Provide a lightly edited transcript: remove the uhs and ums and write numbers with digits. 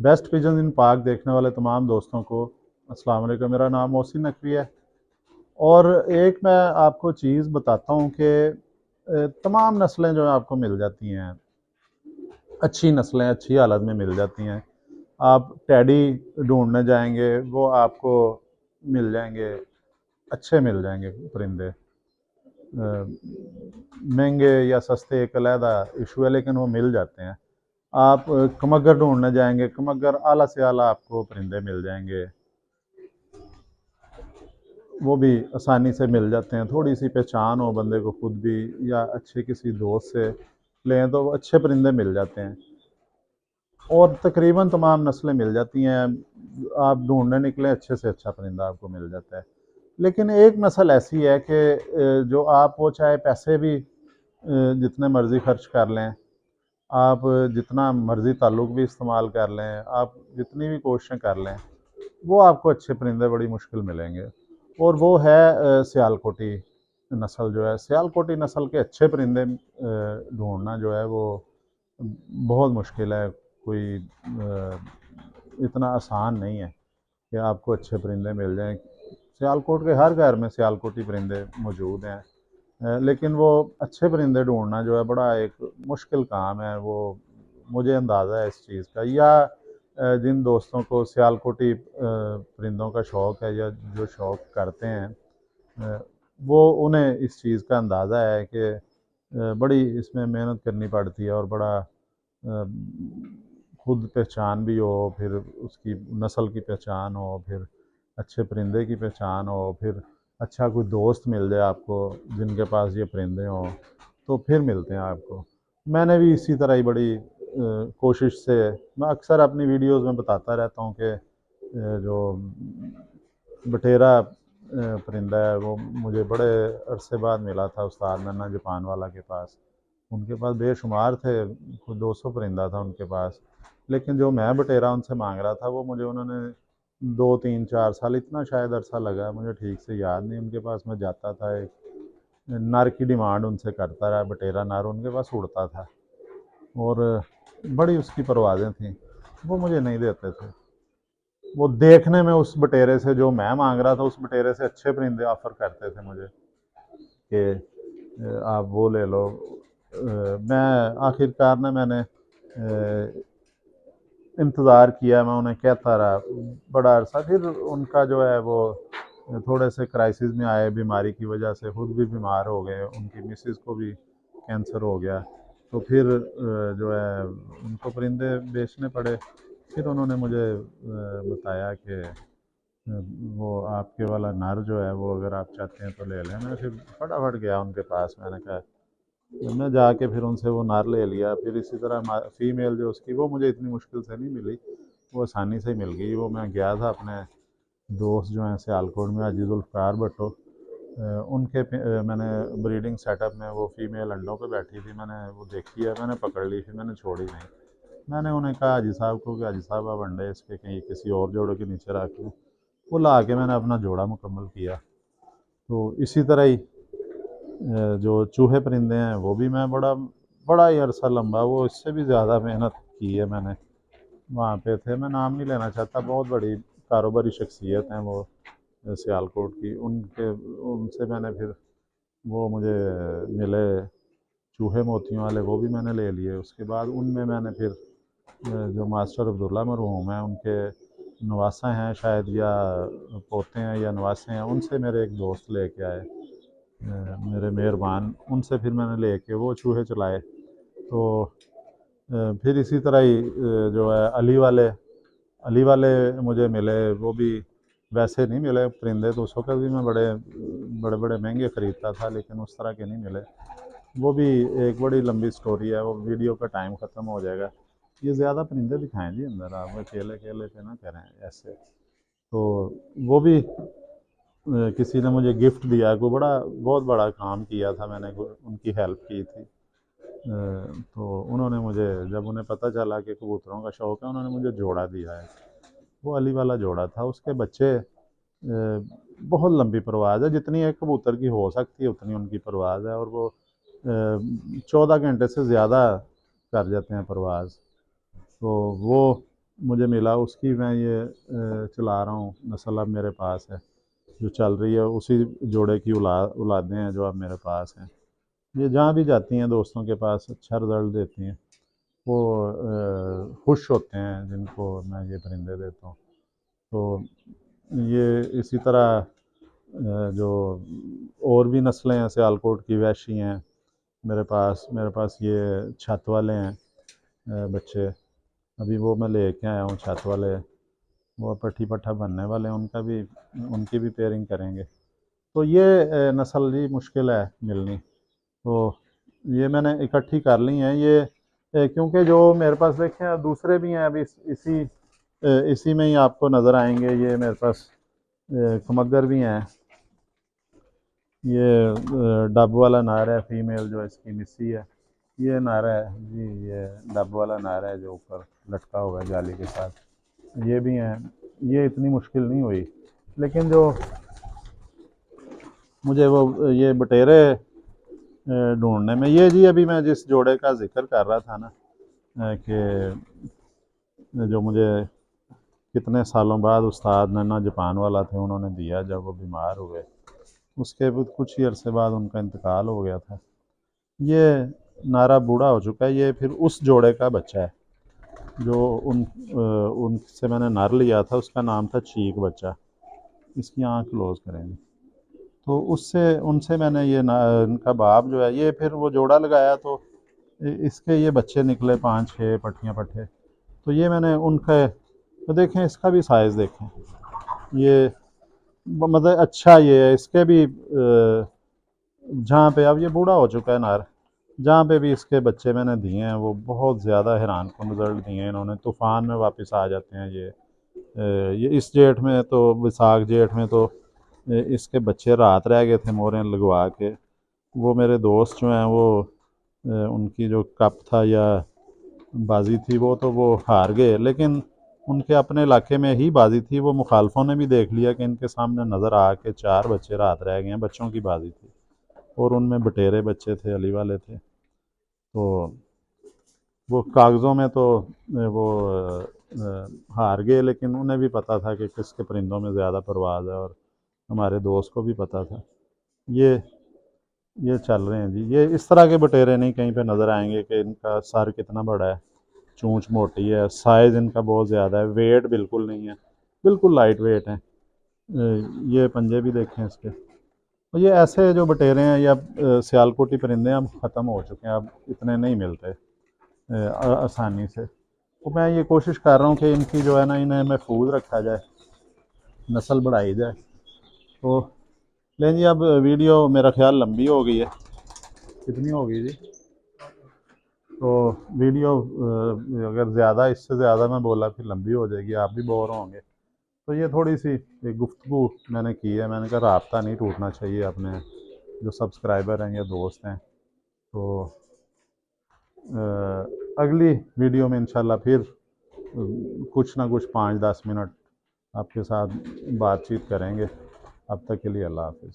Best pigeon इन पाक देखने वाले तमाम दोस्तों को अस्सलाम वालेकुम। मेरा नाम मोहसिन नकवी है और एक मैं आपको चीज़ बताता हूँ कि तमाम नस्लें जो हैं आपको मिल जाती हैं, अच्छी नस्लें अच्छी हालत में मिल जाती हैं। आप टैडी ढूंढने जाएंगे वो आपको मिल जाएंगे, अच्छे मिल जाएंगे परिंदे। महंगे या सस्ते एक अलहदा इशू है, लेकिन वो मिल जाते हैं। आप कमगर ढूंढने जाएंगे, कमगर आला से आला आपको परिंदे मिल जाएंगे, वो भी आसानी से मिल जाते हैं। थोड़ी सी पहचान हो बंदे को खुद भी, या अच्छे किसी दोस्त से लें तो अच्छे परिंदे मिल जाते हैं और तकरीबन तमाम नस्लें मिल जाती हैं। आप ढूंढने निकले, अच्छे से अच्छा परिंदा आपको मिल जाता है। लेकिन एक नस्ल ऐसी है कि जो आप वो चाहे पैसे भी जितने मर्ज़ी खर्च कर लें, आप जितना मर्ज़ी ताल्लुक़ भी इस्तेमाल कर लें, आप जितनी भी कोशिशें कर लें, वो आपको अच्छे परिंदे बड़ी मुश्किल मिलेंगे। और वो है सियालकोटी नस्ल जो है। सियालकोटी नस्ल के अच्छे परिंदे ढूंढना जो है वो बहुत मुश्किल है। कोई इतना आसान नहीं है कि आपको अच्छे परिंदे मिल जाएं। सियालकोट के हर घर में सियालकोटी परिंदे मौजूद हैं, लेकिन वो अच्छे परिंदे ढूंढना जो है बड़ा एक मुश्किल काम है। वो मुझे अंदाज़ा है इस चीज़ का। या जिन दोस्तों को सियालकोटी परिंदों का शौक़ है या जो शौक़ करते हैं, वो उन्हें इस चीज़ का अंदाज़ा है कि बड़ी इसमें मेहनत करनी पड़ती है और बड़ा खुद पहचान भी हो, फिर उसकी नस्ल की पहचान हो, फिर अच्छे परिंदे की पहचान हो, फिर अच्छा कोई दोस्त मिल जाए आपको जिनके पास ये परिंदे हों, तो फिर मिलते हैं आपको। मैंने भी इसी तरह ही बड़ी कोशिश से, मैं अक्सर अपनी वीडियोज़ में बताता रहता हूँ कि जो बटेरा परिंदा है वो मुझे बड़े अरसे बाद मिला था उस्ताद नन्ना जापान वाला के पास। उनके पास बेशुमार थे, कुछ 200 परिंदा था उनके पास। लेकिन जो मैं बटेरा उनसे मांग रहा था वो मुझे उन्होंने 2 3 4 साल, इतना शायद अरसा लगा, मुझे ठीक से याद नहीं। उनके पास मैं जाता था, एक नर की डिमांड उनसे करता रहा। बटेरा नर उनके पास उड़ता था और बड़ी उसकी परवाज़ें थीं, वो मुझे नहीं देते थे। वो देखने में उस बटेरे से, जो मैं मांग रहा था उस बटेरे से, अच्छे परिंदे ऑफ़र करते थे मुझे कि आप वो ले लो। मैं आखिरकार ना मैंने इंतज़ार किया, मैं उन्हें कहता रहा बड़ा अरसा। फिर उनका जो है वो थोड़े से क्राइसिस में आए, बीमारी की वजह से खुद भी बीमार हो गए, उनकी मिसेस को भी कैंसर हो गया। तो फिर जो है उनको परिंदे बेचने पड़े। फिर उन्होंने मुझे बताया कि वो आपके वाला नर जो है वो अगर आप चाहते हैं तो ले लें। मैं फिर फटाफट गया उनके पास, मैंने कहा, मैं जाके फिर उनसे वो नर ले लिया। फिर इसी तरह फ़ीमेल जो उसकी, वो मुझे इतनी मुश्किल से नहीं मिली, वो आसानी से ही मिल गई। वो मैं गया था अपने दोस्त जो हैं सियालकोट में, हाजी जुल्फ़िकार भट्टो, मैंने ब्रीडिंग सेटअप में वो फ़ीमेल अंडों पे बैठी थी, मैंने वो देखी है, मैंने पकड़ ली, फिर मैंने छोड़ी नहीं। मैंने उन्हें कहा हाजी साहब को कि हाजी साहब आप अंडे इसके कहीं किसी और जोड़े के नीचे रख लें। वो ला के मैंने अपना जोड़ा मुकम्मल किया। तो इसी तरह ही जो चूहे परिंदे हैं वो भी मैं बड़ा बड़ा ही अरसा लंबा, वो इससे भी ज़्यादा मेहनत की है मैंने। वहाँ पे थे, मैं नाम नहीं लेना चाहता, बहुत बड़ी कारोबारी शख्सियत हैं वो सियालकोट की। उनके उनसे मैंने फिर वो मुझे मिले चूहे मोतियों वाले, वो भी मैंने ले लिए। उसके बाद उनमें मैंने फिर जो मास्टर अब्दुल्ला मरहूम हैं उनके नवासा हैं शायद, या पोते हैं या नवासे हैं, उनसे मेरे एक दोस्त लेके आए, मेरे मेहरबान, उनसे फिर मैंने लेके वो चूहे चलाए। तो फिर इसी तरह ही जो है अली वाले मुझे मिले। वो भी वैसे नहीं मिले परिंदे, तो उस वक्त भी मैं बड़े बड़े बड़े महंगे ख़रीदता था, लेकिन उस तरह के नहीं मिले। वो भी एक बड़ी लंबी स्टोरी है, वो वीडियो का टाइम ख़त्म हो जाएगा। ये ज़्यादा परिंदे दिखाएं जी अंदर, आप अकेले अकेले पे ना करें ऐसे। तो वो भी किसी ने मुझे गिफ्ट दिया, कोई बड़ा बहुत बड़ा काम किया था मैंने, उनकी हेल्प की थी। तो उन्होंने मुझे, जब उन्हें पता चला कि कबूतरों का शौक़ है, उन्होंने मुझे जोड़ा दिया है। वो अली वाला जोड़ा था, उसके बच्चे बहुत लंबी परवाज़ है, जितनी एक कबूतर की हो सकती है उतनी उनकी परवाज़ है। और वो 14 घंटे से ज़्यादा कर जाते हैं परवाज़। तो वो मुझे मिला उसकी मैं ये चला रहा हूँ। नस्ल अब मेरे पास है जो चल रही है, उसी जोड़े की औलादें हैं जो अब मेरे पास हैं। ये जहाँ भी जाती हैं दोस्तों के पास अच्छा रिज़ल्ट देती हैं। वो खुश होते हैं जिनको मैं ये परिंदे देता हूँ। तो ये इसी तरह जो और भी नस्लें हैं, सियालकोट की वैशी हैं मेरे पास ये छत वाले हैं बच्चे। अभी वो मैं लेके आया हूँ छत वाले, वो पट्टी पट्ठा बनने वाले हैं, उनकी भी पेयरिंग करेंगे। तो ये नस्ल जी मुश्किल है मिलनी। तो ये मैंने इकट्ठी कर ली हैं ये क्योंकि जो मेरे पास देखें दूसरे भी हैं अभी इसी में ही आपको नज़र आएंगे। ये मेरे पास कमगर भी हैं। ये डब वाला नार है, फीमेल जो इसकी मिस्सी है। ये नारा है जी, ये डब वाला नारा है जो ऊपर लटका हुआ है जाली के साथ। ये भी हैं। ये इतनी मुश्किल नहीं हुई, लेकिन जो मुझे वो ये बटेरे ढूंढने में, ये जी अभी मैं जिस जोड़े का जिक्र कर रहा था ना कि जो मुझे कितने सालों बाद उस्ताद नन्ना जापान वाला थे उन्होंने दिया जब वो बीमार हुए, उसके भी कुछ ही अरसे बाद उनका इंतकाल हो गया था। ये नारा बूढ़ा हो चुका है। ये फिर उस जोड़े का बच्चा है जो उनसे मैंने नर लिया था, उसका नाम था चीक बच्चा। इसकी आँख क्लोज करेंगे तो उससे उनसे मैंने ये इनका बाप जो है, ये फिर वो जोड़ा लगाया तो इसके ये बच्चे निकले 5-6 पट्टियाँ पट्टे। तो ये मैंने उनके, तो देखें इसका भी साइज़ देखें, ये मतलब अच्छा ये है। इसके भी जहाँ पे अब ये बूढ़ा हो चुका है नार, जहाँ पे भी इसके बच्चे मैंने दिए हैं वो बहुत ज़्यादा हैरान कन रिज़ल्ट दिए हैं इन्होंने। तूफ़ान में वापस आ जाते हैं ये इस जेठ में तो, विसाख जेठ में तो इसके बच्चे रात रह गए थे मोरें लगवा के। वो मेरे दोस्त जो हैं वो उनकी जो कप था या बाजी थी वो हार गए, लेकिन उनके अपने इलाके में ही बाजी थी। वो मुखालफों ने भी देख लिया कि इनके सामने नज़र आ के 4 बच्चे रात रह गए हैं, बच्चों की बाजी थी और उनमें बटेरे बच्चे थे, अली वाले थे। तो वो कागज़ों में तो वो हार गए, लेकिन उन्हें भी पता था कि किसके परिंदों में ज़्यादा परवाज़ है, और हमारे दोस्त को भी पता था। ये ये चल रहे हैं जी। ये इस तरह के बटेरे नहीं कहीं पे नज़र आएंगे कि इनका सर कितना बड़ा है, चोंच मोटी है, साइज़ इनका बहुत ज़्यादा है, वेट बिल्कुल नहीं है, बिल्कुल लाइट वेट है। ये पंजे भी देखें इसके। तो ये ऐसे जो बटेरे हैं या सियालकोटी परिंदे अब ख़त्म हो चुके हैं, अब इतने नहीं मिलते आसानी से। तो मैं ये कोशिश कर रहा हूँ कि इनकी जो है ना, इन्हें महफूज रखा जाए, नस्ल बढ़ाई जाए। तो लेकिन जी अब वीडियो मेरा ख्याल लंबी हो गई है। कितनी हो गई जी? तो वीडियो अगर ज़्यादा, इससे ज़्यादा मैं बोला फिर लंबी हो जाएगी, आप भी बोर होंगे। तो ये थोड़ी सी एक गुफ्तगू मैंने की है। मैंने कहा राब्ता नहीं टूटना चाहिए अपने जो सब्सक्राइबर हैं या दोस्त हैं। तो अगली वीडियो में इंशाल्लाह फिर कुछ ना कुछ 5-10 मिनट आपके साथ बातचीत करेंगे। अब तक के लिए अल्लाह हाफ़िज़।